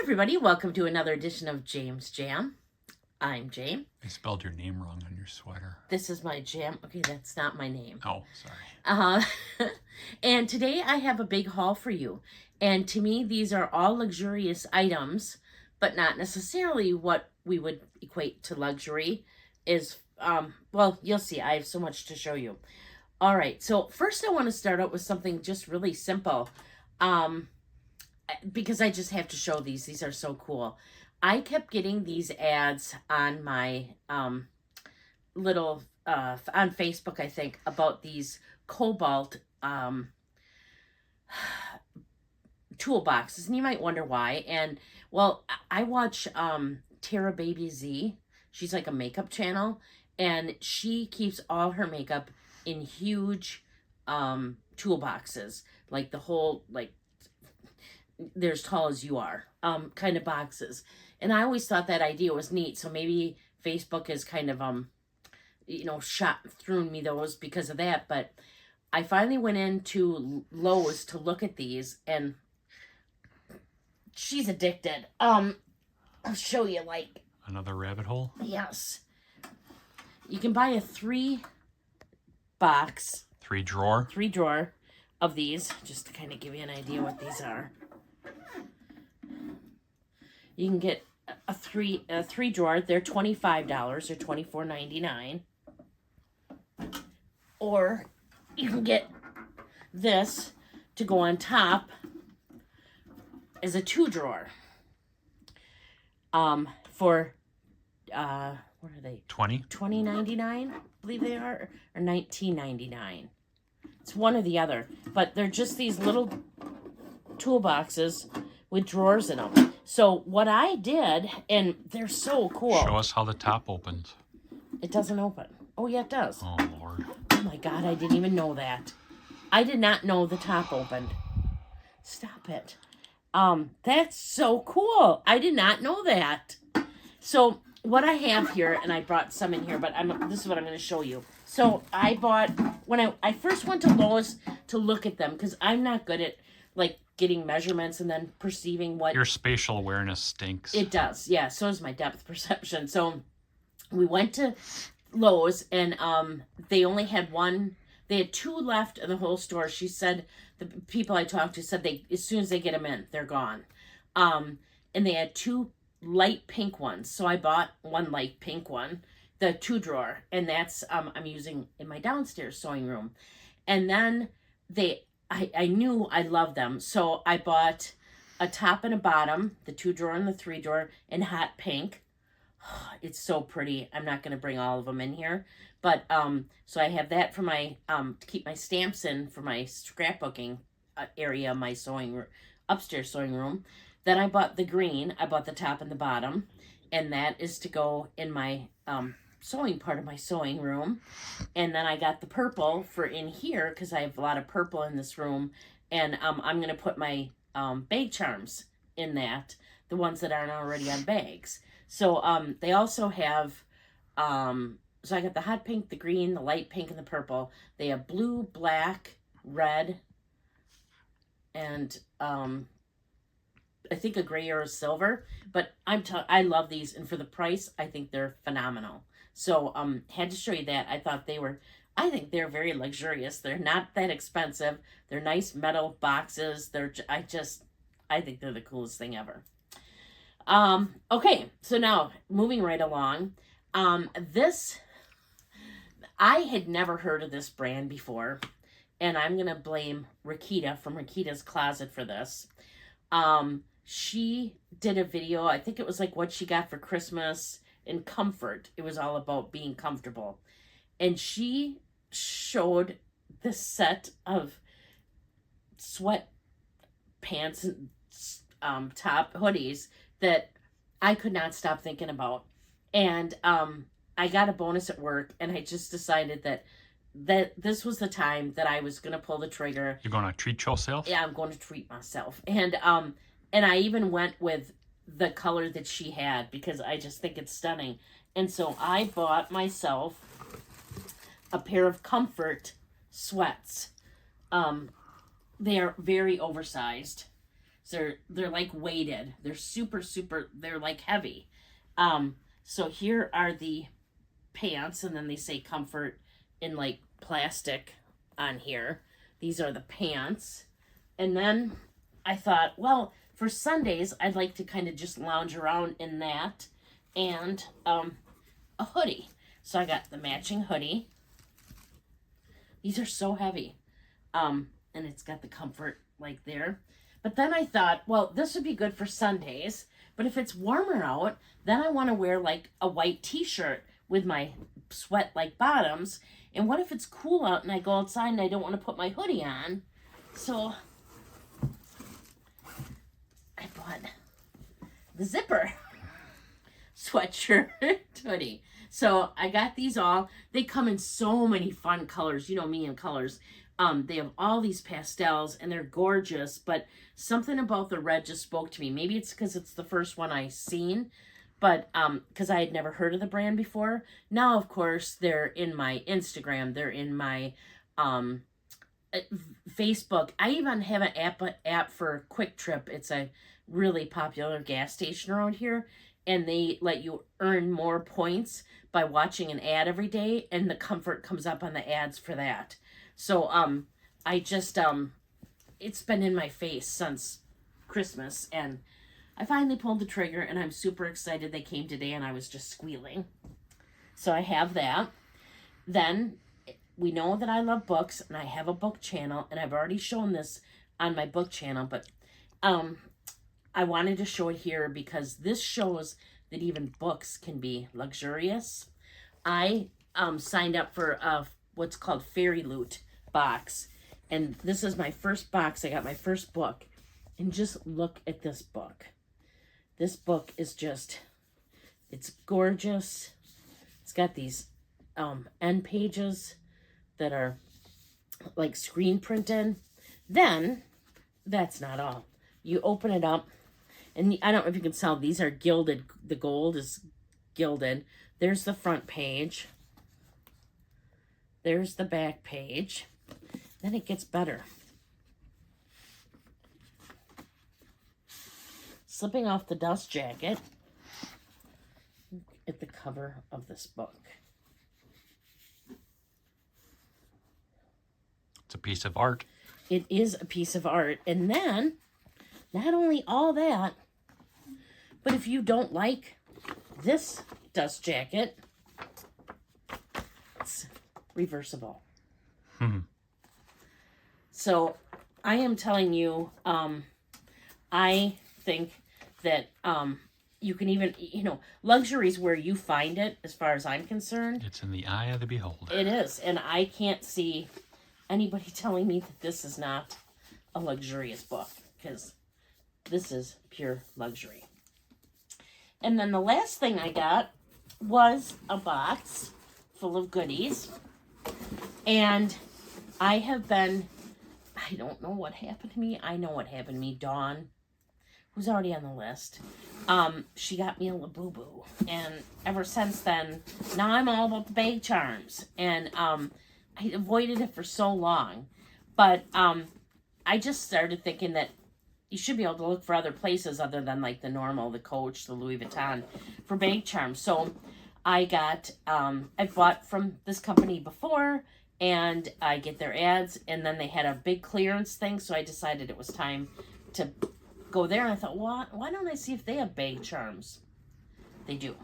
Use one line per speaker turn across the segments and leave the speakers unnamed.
Everybody, welcome to another edition of James Jam. I'm Jane.
I spelled your name wrong on your sweater.
This is my jam. Okay, that's not my name.
Oh, sorry.
And today I have a big haul for you. And to me, these are all luxurious items, but not necessarily what we would equate to luxury is, well, you'll see. I have so much to show you. All right, so first I want to start out with something just really simple. Because I just have to show these. These are so cool. I kept getting these ads on my little, on Facebook, I think, about these Kobalt toolboxes. And you might wonder why. And, well, I watch Tara Baby Z. She's like a makeup channel. And she keeps all her makeup in huge toolboxes. Like the whole, like, they're as tall as you are, kind of boxes. And I always thought that idea was neat. So maybe Facebook has kind of, shot through me those because of that. But I finally went into Lowe's to look at these, and she's addicted. I'll show you, like.
Another rabbit hole?
Yes. You can buy a 3-box.
3-drawer?
3-drawer of these, just to kind of give you an idea what these are. You can get a three drawer. They're $25 or $24.99. Or you can get this to go on top as a 2-drawer. For what are they? $20.99, I believe they are, or $19.99. It's one or the other, but they're just these little toolboxes with drawers in them. So what I did, and they're so cool.
Show us how the top opens.
It doesn't open. Oh, yeah, it does.
Oh, Lord.
Oh, my God, I didn't even know that. I did not know the top opened. Stop it. That's so cool. I did not know that. So what I have here, and I brought some in here, but this is what I'm going to show you. So I bought, when I first went to Lowe's to look at them, because I'm not good at, like, getting measurements and then perceiving what...
Your spatial awareness stinks.
It does, yeah. So is my depth perception. So we went to Lowe's, and they only had one... They had 2 left in the whole store. She said, the people I talked to said as soon as they get them in, they're gone. And they had 2 light pink ones. So I bought one light pink one, the 2-drawer, and that's I'm using in my downstairs sewing room. And then I knew I loved them, so I bought a top and a bottom, the 2-drawer and the 3-drawer, in hot pink. It's so pretty. I'm not going to bring all of them in here, but so I have that for my to keep my stamps in for my scrapbooking area, my upstairs sewing room. Then I bought the green. I bought the top and the bottom, and that is to go in my sewing part of my sewing room. And then I got the purple for in here because I have a lot of purple in this room, and I'm going to put my bag charms in that, the ones that aren't already on bags. So they also have so I got the hot pink, the green, the light pink, and the purple. They have blue, black, red, and I think a gray or a silver. But I love these, and for the price, I think they're phenomenal. So had to show you that. I think they're very luxurious. They're not that expensive. They're nice metal boxes. I think they're the coolest thing ever. Okay, so now moving right along. I had never heard of this brand before, and I'm gonna blame Rakeedah from Rakeedah's Closet for this. She did a video. I think it was like what she got for Christmas. In Comfrt, it was all about being comfortable, and she showed this set of sweat pants and top hoodies that I could not stop thinking about. And I got a bonus at work, and I just decided that this was the time that I was going to pull the trigger.
You're going to treat yourself?
Yeah, I'm going to treat myself. And I even went with the color that she had because I just think it's stunning. And so I bought myself a pair of Comfrt sweats. They are very oversized. So they're like weighted. They're super, they're like heavy. So here are the pants, and then they say Comfrt in like plastic on here. These are the pants. And then I thought, well, for Sundays, I'd like to kind of just lounge around in that and a hoodie. So I got the matching hoodie. These are so heavy. And it's got the Comfrt like there. But then I thought, well, this would be good for Sundays. But if it's warmer out, then I want to wear like a white t-shirt with my sweat like bottoms. And what if it's cool out and I go outside and I don't want to put my hoodie on? So I bought the zipper sweatshirt hoodie. So I got these all. They come in so many fun colors. You know me and colors. They have all these pastels and they're gorgeous, but something about the red just spoke to me. Maybe it's because it's the first one I seen, but because I had never heard of the brand before. Now, of course, they're in my Instagram. They're in my Facebook. I even have an app for Quick Trip. It's a really popular gas station around here, and they let you earn more points by watching an ad every day, and the Comfrt comes up on the ads for that. So, I just, it's been in my face since Christmas, and I finally pulled the trigger, and I'm super excited they came today, and I was just squealing. So I have that. Then, we know that I love books, and I have a book channel, and I've already shown this on my book channel, but, I wanted to show it here because this shows that even books can be luxurious. I, signed up for what's called Fairyloot box. And this is my first box. I got my first book. And just look at this book. This book is just, it's gorgeous. It's got these end pages that are like screen printed. Then, that's not all. You open it up. And I don't know if you can tell, these are gilded. The gold is gilded. There's the front page. There's the back page. Then it gets better. Slipping off the dust jacket. Look at the cover of this book.
It's a piece of art.
It is a piece of art. And then, not only all that, but if you don't like this dust jacket, it's reversible. So I am telling you, I think that you can even, luxury is where you find it as far as I'm concerned.
It's in the eye of the beholder.
It is. And I can't see anybody telling me that this is not a luxurious book, because this is pure luxury. And then the last thing I got was a box full of goodies. And I don't know what happened to me. I know what happened to me. Dawn, who's already on the list, she got me a Labubu. And ever since then, now I'm all about the bag charms. And I avoided it for so long. But I just started thinking that you should be able to look for other places other than like the normal, the Coach, the Louis Vuitton for bag charms. So I got, I've bought from this company before, and I get their ads, and then they had a big clearance thing, so I decided it was time to go there. And I thought, well, why don't I see if they have bag charms? They do.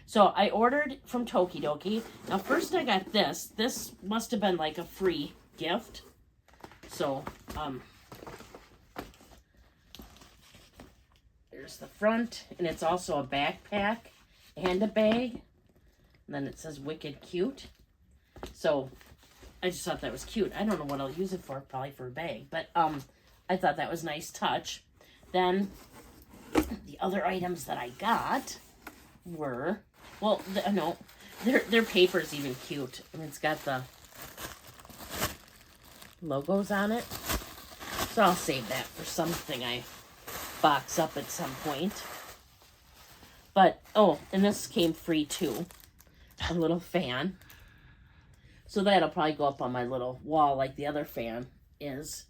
So I ordered from Tokidoki. Now first I got this. This must have been like a free gift. So, there's the front, and it's also a backpack and a bag. And then it says Wicked Cute. So, I just thought that was cute. I don't know what I'll use it for, probably for a bag. But, I thought that was a nice touch. Then, the other items that I got were, well, no, their paper's even cute. And it's got the logos on it. So I'll save that for something I box up at some point. But, oh, and this came free too. A little fan. So that'll probably go up on my little wall like the other fan is.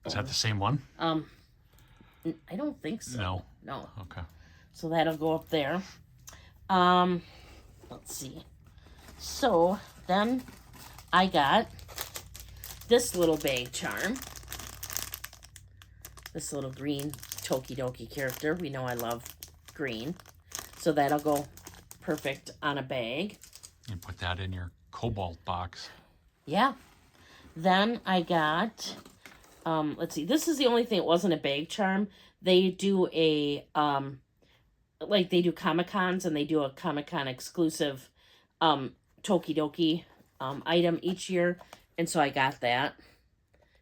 Is that the same one?
I don't think so.
No.
No.
Okay.
So that'll go up there. Let's see. So then I got this little bag charm. This little green Tokidoki character. We know I love green. So that'll go perfect on a bag.
You put that in your Kobalt box.
Yeah. Then I got, let's see, this is the only thing, it wasn't a bag charm. They do a, like they do Comic-Cons, and they do a Comic-Con exclusive Tokidoki item each year. And so I got that.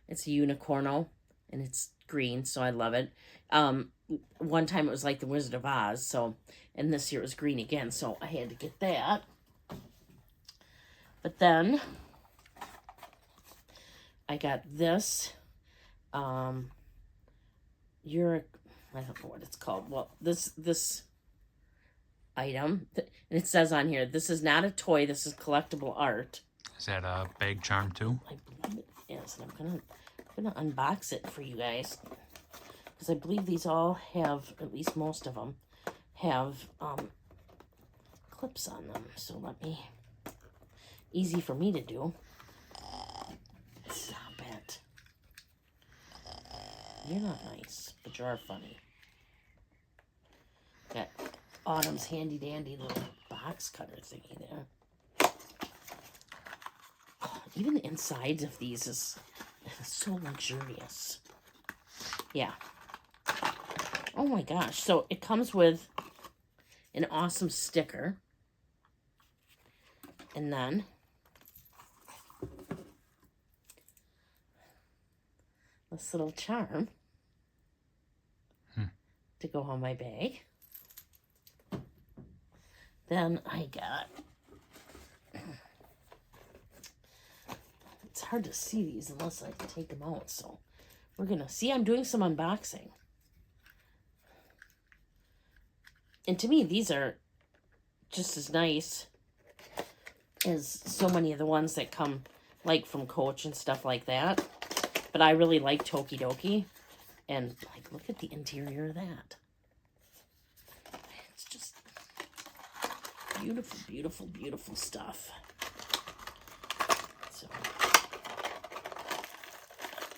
It's a unicorno, and it's green, so I love it. One time it was like the Wizard of Oz, so, and this year it was green again, so I had to get that. But then I got this, I don't know what it's called. Well, this item, and it says on here, this is not a toy, this is collectible art.
Is that a bag charm too?
I believe it is, and I'm gonna unbox it for you guys, because I believe these all have, at least most of them, have clips on them. So let me, easy for me to do. Stop it. You're not nice, but you are funny. Got Autumn's handy dandy little box cutter thingy there. Oh, even the insides of these is so luxurious. Yeah. Oh my gosh. So it comes with an awesome sticker. And then this little charm to go on my bag. Then I got, it's hard to see these unless I take them out, so we're gonna see. I'm doing some unboxing, and to me these are just as nice as so many of the ones that come like from Coach and stuff like that. But I really like Tokidoki, and like, look at the interior of that. It's just beautiful, beautiful, beautiful stuff. So,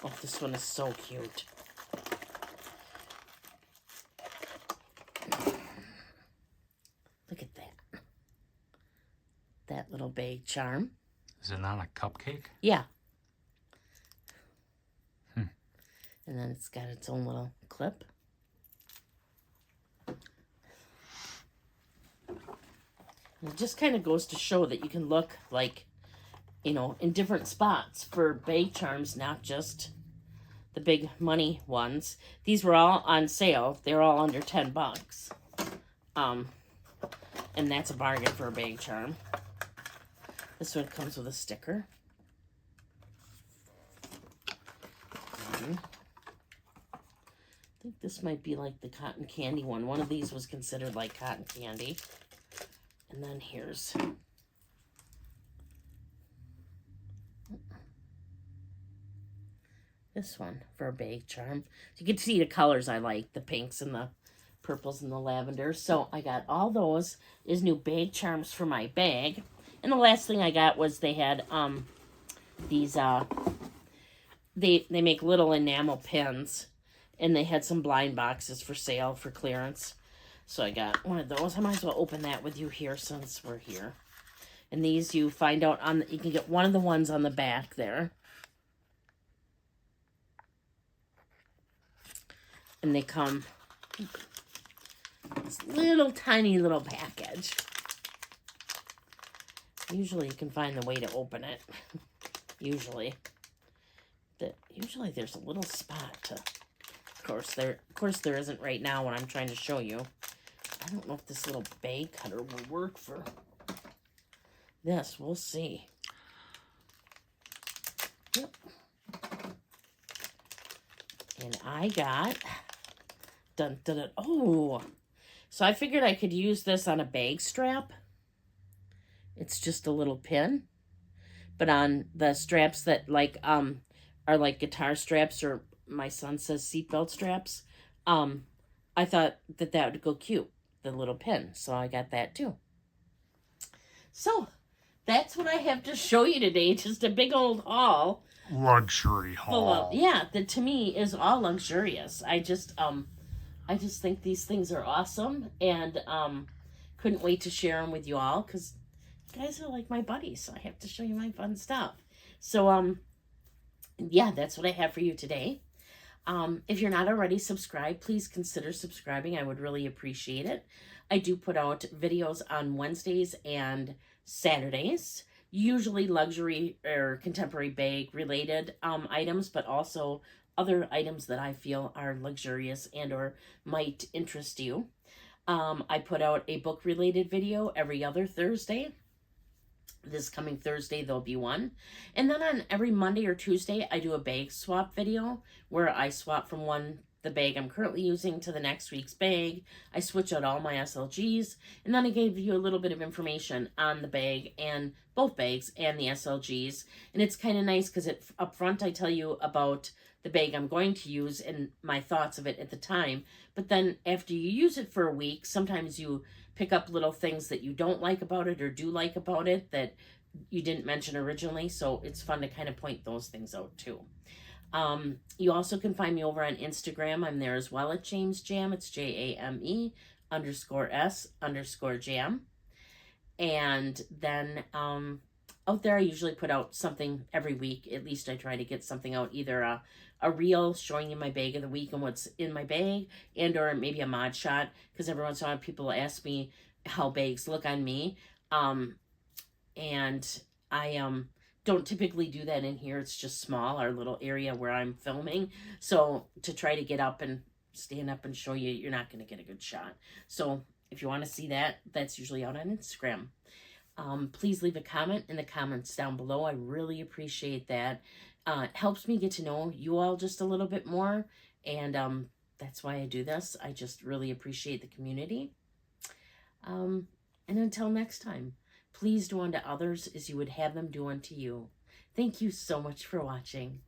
oh, this one is so cute. Look at that. That little bag charm.
Is it on a cupcake?
Yeah. And then it's got its own little clip. And it just kind of goes to show that you can look like, you know, in different spots for bag charms, not just the big money ones. These were all on sale. They're all under $10. And that's a bargain for a bag charm. This one comes with a sticker. I think this might be like the cotton candy one. One of these was considered like cotton candy. And then here's this one for a bag charm. So you can see the colors I like, the pinks and the purples and the lavender. So I got all those as new bag charms for my bag. And the last thing I got was they had these they make little enamel pins, and they had some blind boxes for sale for clearance. So I got one of those. I might as well open that with you here since we're here. And these you find out on you can get one of the ones on the back there. And they come this little tiny little package. Usually you can find the way to open it. Usually there's a little spot to, of course there isn't right now when I'm trying to show you. I don't know if this little bag cutter will work for this. We'll see. Yep. And I got oh, so I figured I could use this on a bag strap. It's just a little pin, but on the straps that like are like guitar straps, or my son says seatbelt straps, I thought that that would go cute, the little pin. So I got that too. So that's what I have to show you today. Just a big old haul.
Luxury haul.
Yeah, that to me is all luxurious. I just think these things are awesome, and couldn't wait to share them with you all, because you guys are like my buddies, so I have to show you my fun stuff. So yeah, that's what I have for you today. If you're not already subscribed, please consider subscribing. I would really appreciate it. I do put out videos on Wednesdays and Saturdays, usually luxury or contemporary bag related items, but also other items that I feel are luxurious and or might interest you. I put out a book related video every other Thursday. This coming Thursday, there'll be one. And then on every Monday or Tuesday, I do a bag swap video where I swap from the bag I'm currently using to the next week's bag. I switch out all my SLGs, and then I gave you a little bit of information on the bag and both bags and the SLGs. And it's kind of nice because up front I tell you about the bag I'm going to use and my thoughts of it at the time. But then after you use it for a week, sometimes you pick up little things that you don't like about it or do like about it that you didn't mention originally. So it's fun to kind of point those things out too. You also can find me over on Instagram. I'm there as well at James Jam. It's JAME_S_Jam. And then out there I usually put out something every week. At least I try to get something out, either a reel showing you my bag of the week and what's in my bag, and or maybe a mod shot, because every once in a while people ask me how bags look on me. And I don't typically do that in here. It's just small, our little area where I'm filming. So to try to get up and stand up and show you, you're not going to get a good shot. So if you want to see that, that's usually out on Instagram. Please leave a comment in the comments down below. I really appreciate that. It helps me get to know you all just a little bit more. And that's why I do this. I just really appreciate the community. And until next time, please do unto others as you would have them do unto you. Thank you so much for watching.